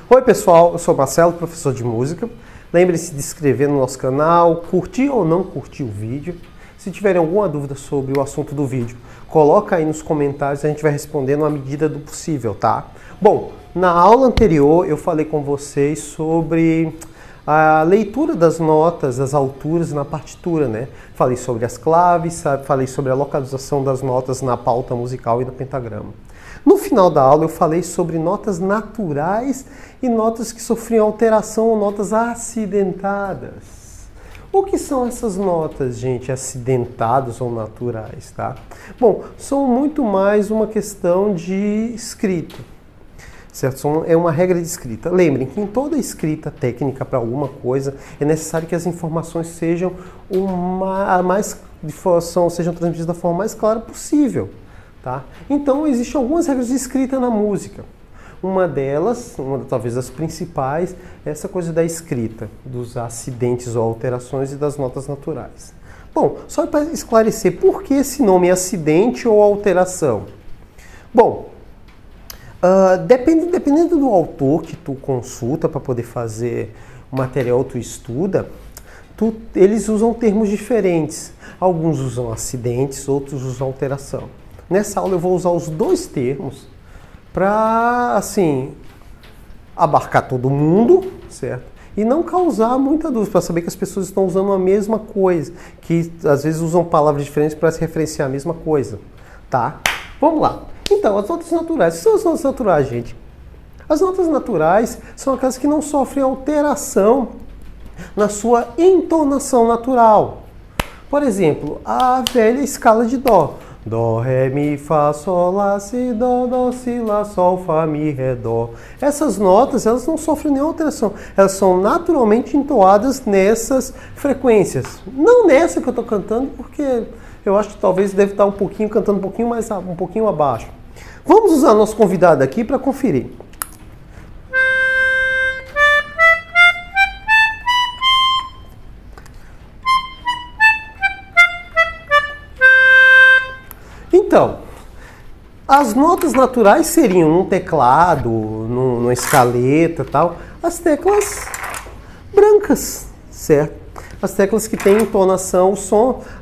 Oi pessoal, eu sou Marcelo, professor de música. Lembre-se de se inscrever no nosso canal, curtir ou não curtir o vídeo. Se tiverem alguma dúvida sobre o assunto do vídeo, coloca aí nos comentários, a gente vai respondendo à medida do possível, tá? Bom, na aula anterior eu falei com vocês sobre a leitura das notas, das alturas na partitura, né? Falei sobre as claves, falei sobre a localização das notas na pauta musical e no pentagrama. No final da aula eu falei sobre notas naturais e notas que sofriam alteração ou notas acidentadas. O que são essas notas, gente, acidentadas ou naturais, tá? Bom, são muito mais uma questão de escrita, certo? É uma regra de escrita. Lembrem que em toda escrita técnica para alguma coisa é necessário que as informações sejam sejam transmitidas da forma mais clara possível. Tá? Então, existem algumas regras de escrita na música. Uma delas, talvez das principais, é essa coisa da escrita, dos acidentes ou alterações e das notas naturais. Bom, só para esclarecer, por que esse nome é acidente ou alteração? Bom, dependendo do autor que tu consulta para poder fazer o material que tu estuda, eles usam termos diferentes. Alguns usam acidentes, outros usam alteração. Nessa aula eu vou usar os dois termos para, assim, abarcar todo mundo, certo? E não causar muita dúvida, para saber que as pessoas estão usando a mesma coisa, que às vezes usam palavras diferentes para se referenciar a mesma coisa, tá? Vamos lá. Então, as notas naturais. O que são as notas naturais, gente? As notas naturais são aquelas que não sofrem alteração na sua entonação natural. Por exemplo, a velha escala de Dó. Dó, Ré, Mi, Fá, Sol, Lá, Si, Dó, Si, Lá, Sol, Fá, Mi, Ré, Dó. Essas notas, elas não sofrem nenhuma alteração. Elas são naturalmente entoadas nessas frequências. Não nessa que eu estou cantando, porque eu acho que talvez deve estar cantando um pouquinho abaixo. Vamos usar nosso convidado aqui para conferir. Então, as notas naturais seriam num teclado, numa escaleta e tal, as teclas brancas, certo? As teclas que têm entonação,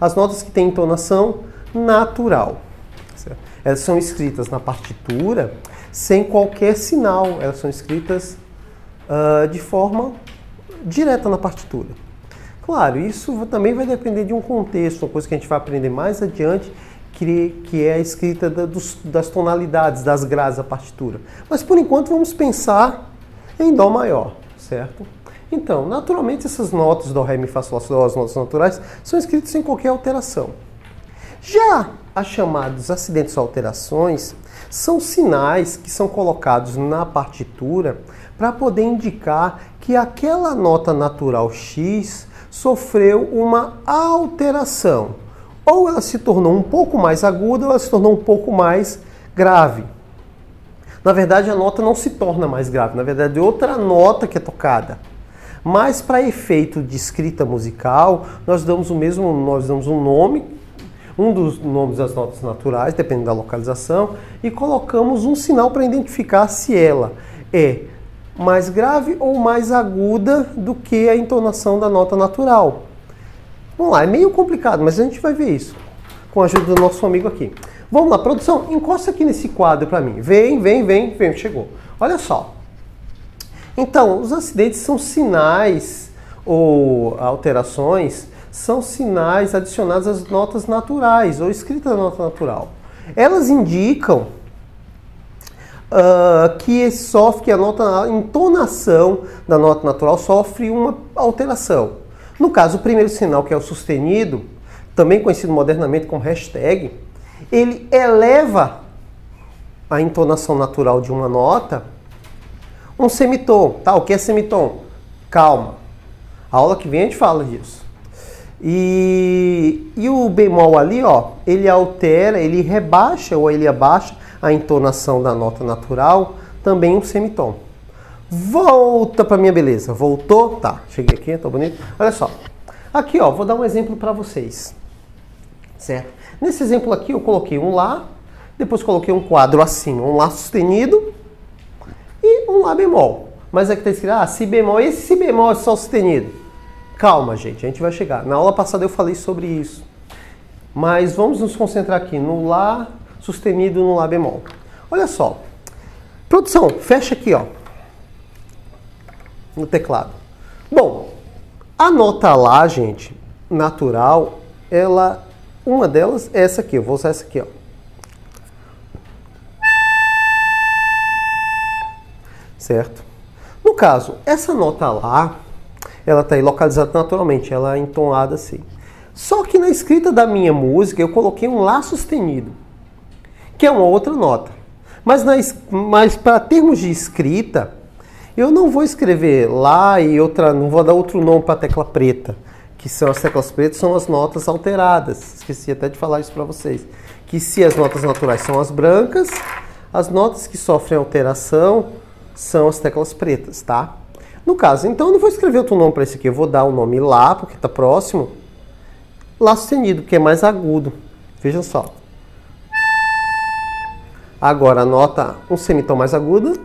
as notas que têm entonação natural. Certo? Elas são escritas na partitura sem qualquer sinal, elas são escritas de forma direta na partitura. Claro, isso também vai depender de um contexto, uma coisa que a gente vai aprender mais adiante, que é a escrita das tonalidades, das graves da partitura. Mas por enquanto vamos pensar em Dó maior, certo? Então, naturalmente essas notas Dó, Ré, Mi, Fá, Sol, Lá, Si, Dó, as notas naturais, são escritas sem qualquer alteração. Já as chamadas acidentes ou alterações são sinais que são colocados na partitura para poder indicar que aquela nota natural X sofreu uma alteração. Ou ela se tornou um pouco mais aguda, ou ela se tornou um pouco mais grave. Na verdade, a nota não se torna mais grave. Na verdade, é outra nota que é tocada. Mas, para efeito de escrita musical, nós damos um nome, um dos nomes das notas naturais, dependendo da localização, e colocamos um sinal para identificar se ela é mais grave ou mais aguda do que a entonação da nota natural. Vamos lá, é meio complicado, mas a gente vai ver isso com a ajuda do nosso amigo aqui. Vamos lá, produção, encosta aqui nesse quadro para mim. Vem, chegou. Olha só. Então, os acidentes são sinais ou alterações, são sinais adicionados às notas naturais ou escritas da nota natural. Elas indicam que a entonação da nota natural sofre uma alteração. No caso, o primeiro sinal, que é o sustenido, também conhecido modernamente como hashtag, ele eleva a entonação natural de uma nota um semitom. Tá? O que é semitom? Calma. A aula que vem a gente fala disso. E o bemol ali, ó, ele altera, ele rebaixa ou ele abaixa a entonação da nota natural, também um semitom. Volta para minha beleza. Voltou? Tá. Cheguei aqui, tá bonito. Olha só. Aqui, ó, vou dar um exemplo para vocês. Certo? Nesse exemplo aqui eu coloquei um Lá, depois coloquei um quadro assim, um Lá sustenido e um Lá bemol. Mas aqui está escrito, si bemol, e esse si bemol é sol sustenido? Calma, gente, a gente vai chegar. Na aula passada eu falei sobre isso. Mas vamos nos concentrar aqui no Lá sustenido no Lá bemol. Olha só. Produção, fecha aqui, ó. No teclado. Bom, a nota Lá, gente, natural, uma delas é essa aqui. Eu vou usar essa aqui, ó. Certo? No caso, essa nota Lá, ela está aí localizada naturalmente, ela é entoada assim. Só que na escrita da minha música eu coloquei um Lá sustenido, que é uma outra nota. Mas para termos de escrita, eu não vou escrever Lá e outra, não vou dar outro nome para a tecla preta, que são as teclas pretas, são as notas alteradas. Esqueci até de falar isso para vocês. Que se as notas naturais são as brancas, as notas que sofrem alteração são as teclas pretas, tá? No caso, então eu não vou escrever outro nome para esse aqui, eu vou dar o nome Lá, porque está próximo. Lá sustenido, que é mais agudo. Vejam só. Agora a nota um semitom mais aguda.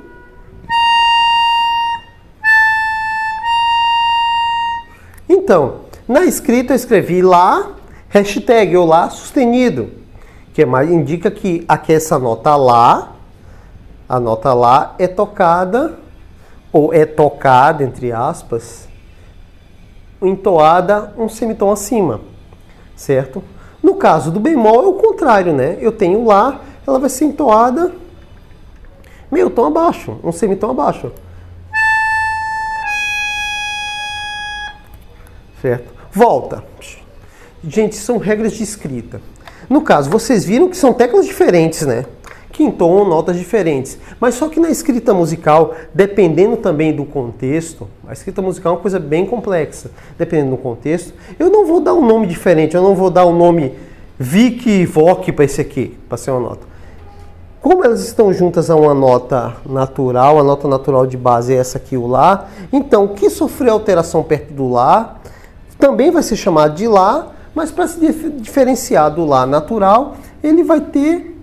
Então, na escrita eu escrevi Lá, hashtag ou Lá sustenido, que indica que aqui essa nota Lá, a nota Lá é tocada, ou é tocada, entre aspas, entoada um semitom acima, certo? No caso do bemol é o contrário, né? Eu tenho Lá, ela vai ser entoada meio tom abaixo, um semitom abaixo. Certo? Volta. Gente, são regras de escrita. No caso, vocês viram que são teclas diferentes, né? Que entoam notas diferentes. Mas só que na escrita musical, dependendo também do contexto, a escrita musical é uma coisa bem complexa. Dependendo do contexto, eu não vou dar um nome diferente, eu não vou dar o nome Vic e Voc para esse aqui, para ser uma nota. Como elas estão juntas a uma nota natural, a nota natural de base é essa aqui, o Lá. Então, o que sofreu alteração perto do Lá também vai ser chamado de Lá, mas para se diferenciar do Lá natural, ele vai ter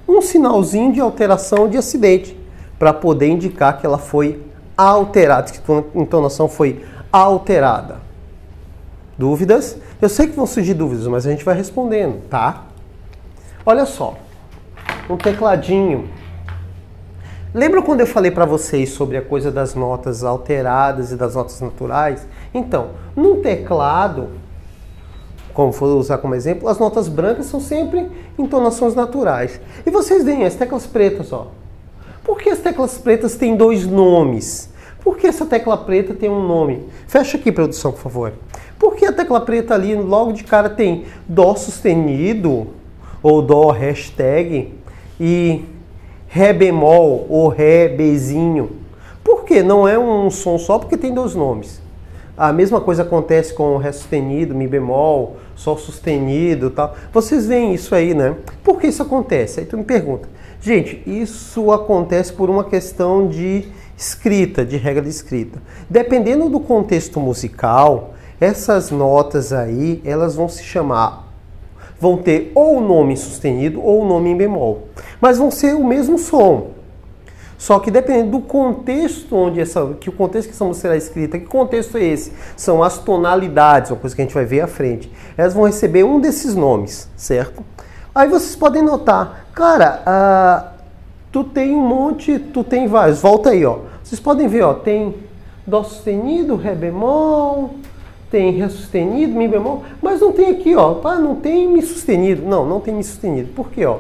um sinalzinho de alteração de acidente, para poder indicar que ela foi alterada, que a entonação foi alterada. Dúvidas? Eu sei que vão surgir dúvidas, mas a gente vai respondendo, tá? Olha só, um tecladinho. Lembra quando eu falei para vocês sobre a coisa das notas alteradas e das notas naturais? Então, no teclado, como vou usar como exemplo, as notas brancas são sempre entonações naturais. E vocês veem as teclas pretas, ó. Por que as teclas pretas têm dois nomes? Por que essa tecla preta tem um nome? Fecha aqui, produção, por favor. Por que a tecla preta ali, logo de cara, tem Dó sustenido, ou Dó hashtag, e Ré bemol, ou Ré bezinho? Por que? Não é um som só, porque tem dois nomes. A mesma coisa acontece com o Ré sustenido, Mi bemol, Sol sustenido e tal. Vocês veem isso aí, né? Por que isso acontece? Aí tu me pergunta. Gente, isso acontece por uma questão de escrita, de regra de escrita. Dependendo do contexto musical, essas notas aí, elas vão se chamar, vão ter ou o nome sustenido ou o nome em bemol. Mas vão ser o mesmo som. Só que dependendo do contexto onde que o contexto que essa música será escrita, que contexto é esse? São as tonalidades, uma coisa que a gente vai ver à frente. Elas vão receber um desses nomes, certo? Aí vocês podem notar, cara, tu tem um monte, tu tem vários. Volta aí, ó. Vocês podem ver, ó, tem Dó sustenido, Ré bemol, tem Ré sustenido, Mi bemol, mas não tem aqui, ó, não tem Mi sustenido. Não tem Mi sustenido. Por quê, ó?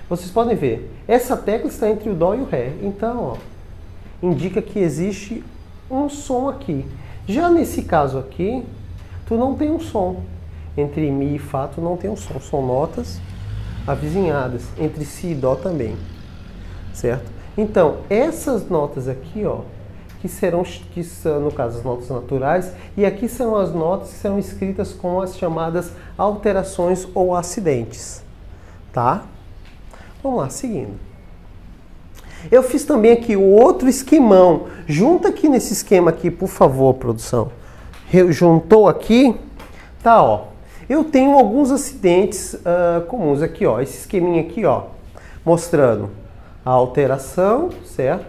Vocês podem ver, essa tecla está entre o Dó e o Ré. Então, ó, indica que existe um som aqui. Já nesse caso aqui, tu não tem um som. Entre Mi e Fá, tu não tem um som. São notas avizinhadas. Entre Si e Dó também. Certo? Então, essas notas aqui, ó, que são, no caso, as notas naturais, e aqui são as notas que serão escritas com as chamadas alterações ou acidentes. Tá? Vamos lá, seguindo. Eu fiz também aqui o outro esquemão. Junta aqui nesse esquema aqui, por favor, produção. Juntou aqui, tá, ó. Eu tenho alguns acidentes comuns aqui, ó. Esse esqueminha aqui, ó, mostrando a alteração, certo?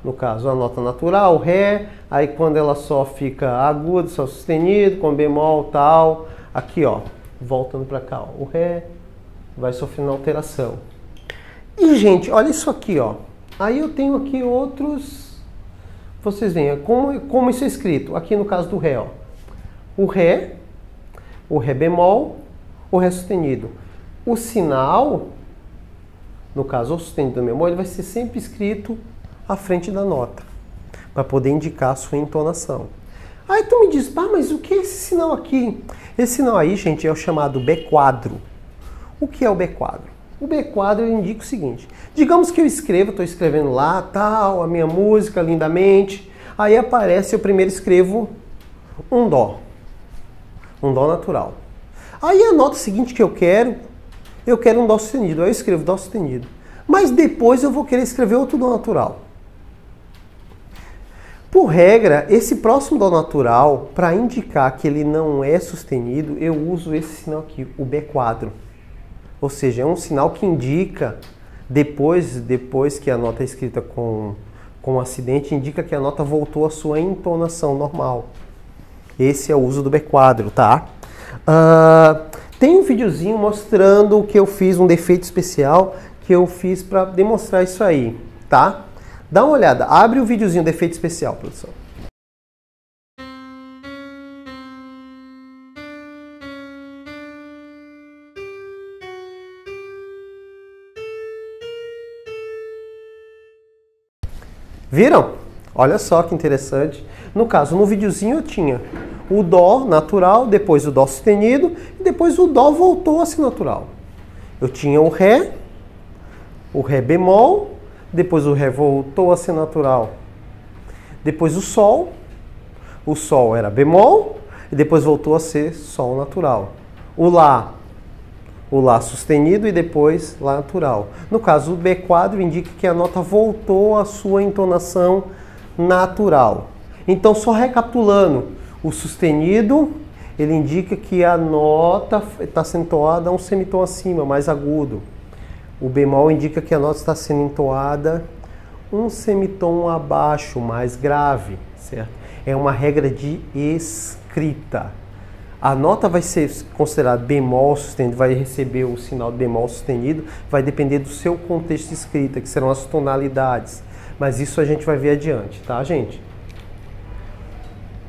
No caso, a nota natural, Ré, aí quando ela só fica agudo, só sustenido, com bemol, tal. Aqui, ó, voltando para cá, ó, o Ré vai sofrendo alteração. E, gente, olha isso aqui, ó. Aí eu tenho aqui outros... Vocês veem como isso é escrito. Aqui no caso do Ré, ó. O Ré bemol, o Ré sustenido. O sinal, no caso, o sustenido do bemol, ele vai ser sempre escrito à frente da nota, para poder indicar a sua entonação. Aí tu me diz, pá, mas o que é esse sinal aqui? Esse sinal aí, gente, é o chamado B quadro. O que é o B quadro? O B quadro indica o seguinte: digamos que eu estou escrevendo lá, tal, a minha música lindamente, aí aparece, eu primeiro escrevo um Dó natural. Aí a nota seguinte que eu quero um Dó sustenido, aí eu escrevo Dó sustenido. Mas depois eu vou querer escrever outro Dó natural. Por regra, esse próximo Dó natural, para indicar que ele não é sustenido, eu uso esse sinal aqui, o B quadro. Ou seja, é um sinal que indica, depois que a nota é escrita com um acidente, indica que a nota voltou à sua entonação normal. Esse é o uso do B quadro, tá? Tem um videozinho mostrando o que eu fiz, um defeito especial que eu fiz para demonstrar isso aí, tá? Dá uma olhada, abre o videozinho do efeito especial, produção. Viram? Olha só que interessante. No caso, no videozinho eu tinha o Dó natural, depois o Dó sustenido, e depois o Dó voltou a ser natural. Eu tinha o Ré bemol, depois o Ré voltou a ser natural. Depois o Sol era bemol, e depois voltou a ser Sol natural. O Lá sustenido e depois Lá natural. No caso, o B quadro indica que a nota voltou à sua entonação natural. Então, só recapitulando, o sustenido, ele indica que a nota está sendo entoada a um semitom acima, mais agudo. O bemol indica que a nota está sendo entoada um semitom abaixo, mais grave, certo? É uma regra de escrita. A nota vai ser considerada bemol sustenido, vai receber o sinal de bemol sustenido, vai depender do seu contexto de escrita, que serão as tonalidades. Mas isso a gente vai ver adiante, tá, gente?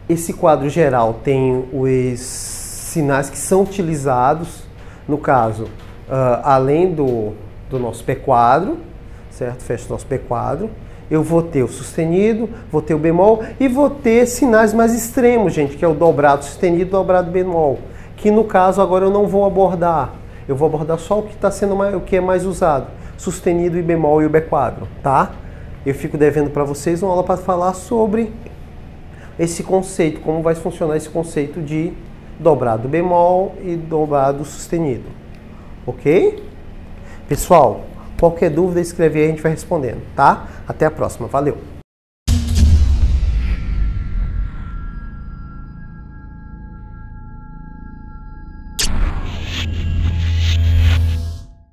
Esse quadro geral tem os sinais que são utilizados, no caso, além do nosso P quadro, certo? Fecha o nosso P quadro. Eu vou ter o sustenido, vou ter o bemol e vou ter sinais mais extremos, gente, que é o dobrado sustenido e o dobrado bemol, que no caso agora eu não vou abordar. Eu vou abordar só o que está sendo o que é mais usado, sustenido e bemol e o B quadro, tá? Eu fico devendo para vocês uma aula para falar sobre esse conceito, como vai funcionar esse conceito de dobrado bemol e dobrado sustenido. Ok? Pessoal, qualquer dúvida, escreve aí, a gente vai respondendo, tá? Até a próxima. Valeu!